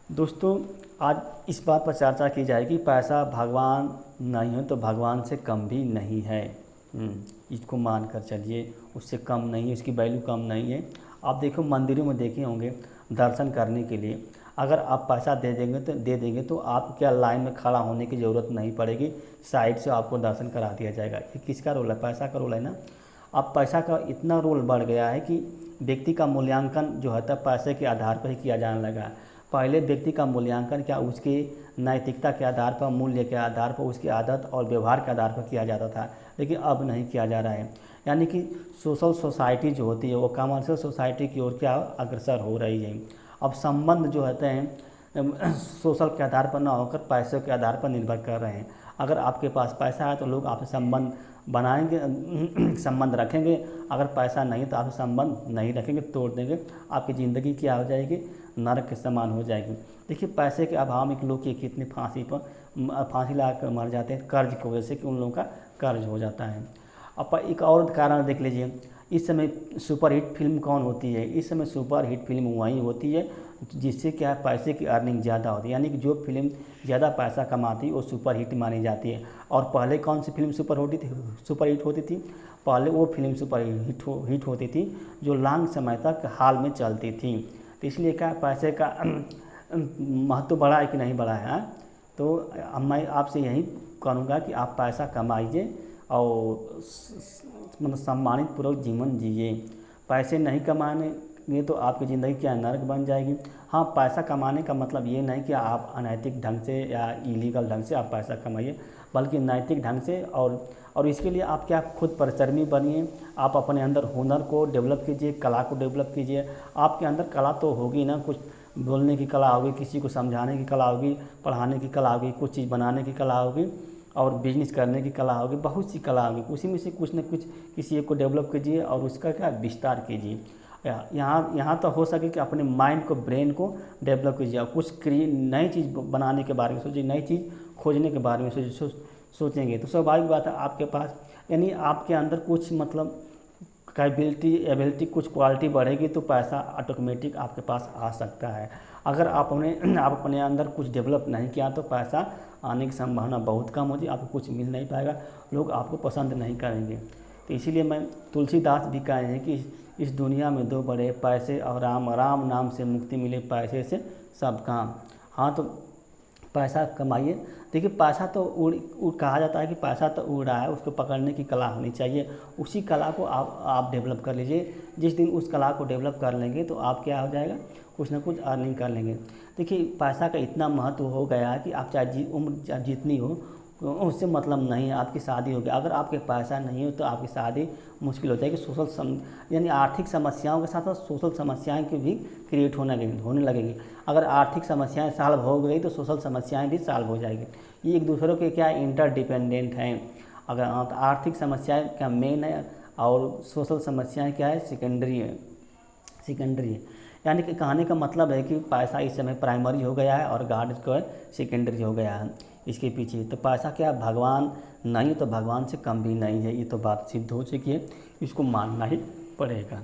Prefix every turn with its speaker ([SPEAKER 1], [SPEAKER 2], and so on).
[SPEAKER 1] दोस्तों, आज इस बात पर चर्चा की जाएगी, पैसा भगवान नहीं है तो भगवान से कम भी नहीं है। इसको मान कर चलिए, उससे कम नहीं है, उसकी वैल्यू कम नहीं है। आप देखो मंदिरों में देखे होंगे, दर्शन करने के लिए अगर आप पैसा दे देंगे तो आप क्या लाइन में खड़ा होने की ज़रूरत नहीं पड़ेगी, साइड से आपको दर्शन करा दिया जाएगा। ये किसका रोल है? पैसा का रोल है ना। अब पैसा का इतना रोल बढ़ गया है कि व्यक्ति का मूल्यांकन जो है पैसे के आधार पर ही किया जाने लगा है। पहले व्यक्ति का मूल्यांकन क्या उसके नैतिकता के आधार पर, मूल्य के आधार पर, उसकी आदत और व्यवहार के आधार पर किया जाता था, लेकिन अब नहीं किया जा रहा है। यानी कि सोशल सोसाइटी जो होती है वो कमर्शियल सोसाइटी की ओर क्या अग्रसर हो रही है। अब संबंध जो होते हैं सोशल के आधार पर ना होकर पैसों के आधार पर निर्भर कर रहे हैं। अगर आपके पास पैसा है तो लोग आपसे संबंध बनाएंगे, संबंध रखेंगे। अगर पैसा नहीं तो आपसे संबंध नहीं रखेंगे, तोड़ देंगे। आपकी ज़िंदगी क्या हो जाएगी? नरक के समान हो जाएगी। देखिए, पैसे के अभाव में लोग की कितनी फांसी लगा कर मर जाते हैं, कर्ज की वजह से, कि उन लोगों का कर्ज हो जाता है। अब एक और कारण देख लीजिए, इस समय सुपरहिट फिल्म कौन होती है? इस समय सुपरहिट फिल्म वही होती है जिससे क्या है, पैसे की अर्निंग ज़्यादा होती है। यानी कि जो फिल्म ज़्यादा पैसा कमाती है वो सुपरहिट मानी जाती है। और पहले कौन सी फिल्म सुपरहिट होती थी? पहले वो फिल्म सुपरहिट होती थी जो लॉन्ग समय तक हाल में चलती थी। तो इसलिए क्या पैसे का महत्व बढ़ा है कि नहीं बढ़ा है? तो मैं आपसे यही कहूँगा कि आप पैसा कमाइए और मतलब सम्मानित पूर्वक जीवन जिए। पैसे नहीं कमाएंगे तो आपकी ज़िंदगी क्या नरक बन जाएगी। हाँ, पैसा कमाने का मतलब ये नहीं कि आप अनैतिक ढंग से या इलीगल ढंग से आप पैसा कमाइए, बल्कि नैतिक ढंग से। और इसके लिए आप क्या खुद परिश्रमी बनिए। आप अपने अंदर हुनर को डेवलप कीजिए, कला को डेवलप कीजिए। आपके अंदर कला तो होगी ना, कुछ बोलने की कला होगी, किसी को समझाने की कला होगी, पढ़ाने की कला होगी, कुछ चीज़ बनाने की कला होगी, और बिजनेस करने की कला होगी, बहुत सी कला होगी। उसी में से कुछ न कुछ किसी एक को डेवलप कीजिए और उसका क्या विस्तार कीजिए। यहाँ तो हो सके कि अपने माइंड को, ब्रेन को डेवलप कीजिए और कुछ नई चीज़ बनाने के बारे में सोचिए, नई चीज़ खोजने के बारे में सोचेंगे तो स्वाभाविक बात है आपके पास, यानी आपके अंदर कुछ मतलब एबिलिटी कुछ क्वालिटी बढ़ेगी तो पैसा ऑटोमेटिक आपके पास आ सकता है। अगर आप अपने अंदर कुछ डेवलप नहीं किया तो पैसा आने की संभावना बहुत कम होती है, आपको कुछ मिल नहीं पाएगा, लोग आपको पसंद नहीं करेंगे। तो इसीलिए मैं तुलसीदास भी कहे हैं कि इस दुनिया में दो बड़े, पैसे और राम। राम नाम से मुक्ति मिले, पैसे से सब काम। हाँ, तो पैसा कमाइए। देखिए, पैसा तो कहा जाता है कि पैसा तो उड़ रहा है, उसको पकड़ने की कला होनी चाहिए। उसी कला को आप डेवलप कर लीजिए। जिस दिन उस कला को डेवलप कर लेंगे तो आप क्या हो जाएगा, कुछ ना कुछ अर्निंग कर लेंगे। देखिए, पैसा का इतना महत्व हो गया है कि आप चाहे उम्र जितनी हो उससे मतलब नहीं है। आपकी शादी होगी, अगर आपके पैसा नहीं हो तो आपकी शादी मुश्किल हो जाएगी। यानी आर्थिक समस्याओं के साथ साथ सोशल समस्याएं की भी क्रिएट होने लगेगी। अगर आर्थिक समस्याएं सॉल्व हो गई तो सोशल समस्याएं भी सॉल्व हो जाएगी। ये एक दूसरे के क्या इंटरडिपेंडेंट हैं। अगर आर्थिक समस्याएं क्या मेन है और सोशल समस्याएं क्या है, सेकेंडरी है। यानी कि कहने का मतलब है कि पैसा इस समय प्राइमरी हो गया है और गॉड जो है सेकेंडरी हो गया है इसके पीछे। तो पैसा क्या भगवान नहीं तो भगवान से कम भी नहीं है, ये तो बात सिद्ध हो चुकी है, इसको मानना ही पड़ेगा।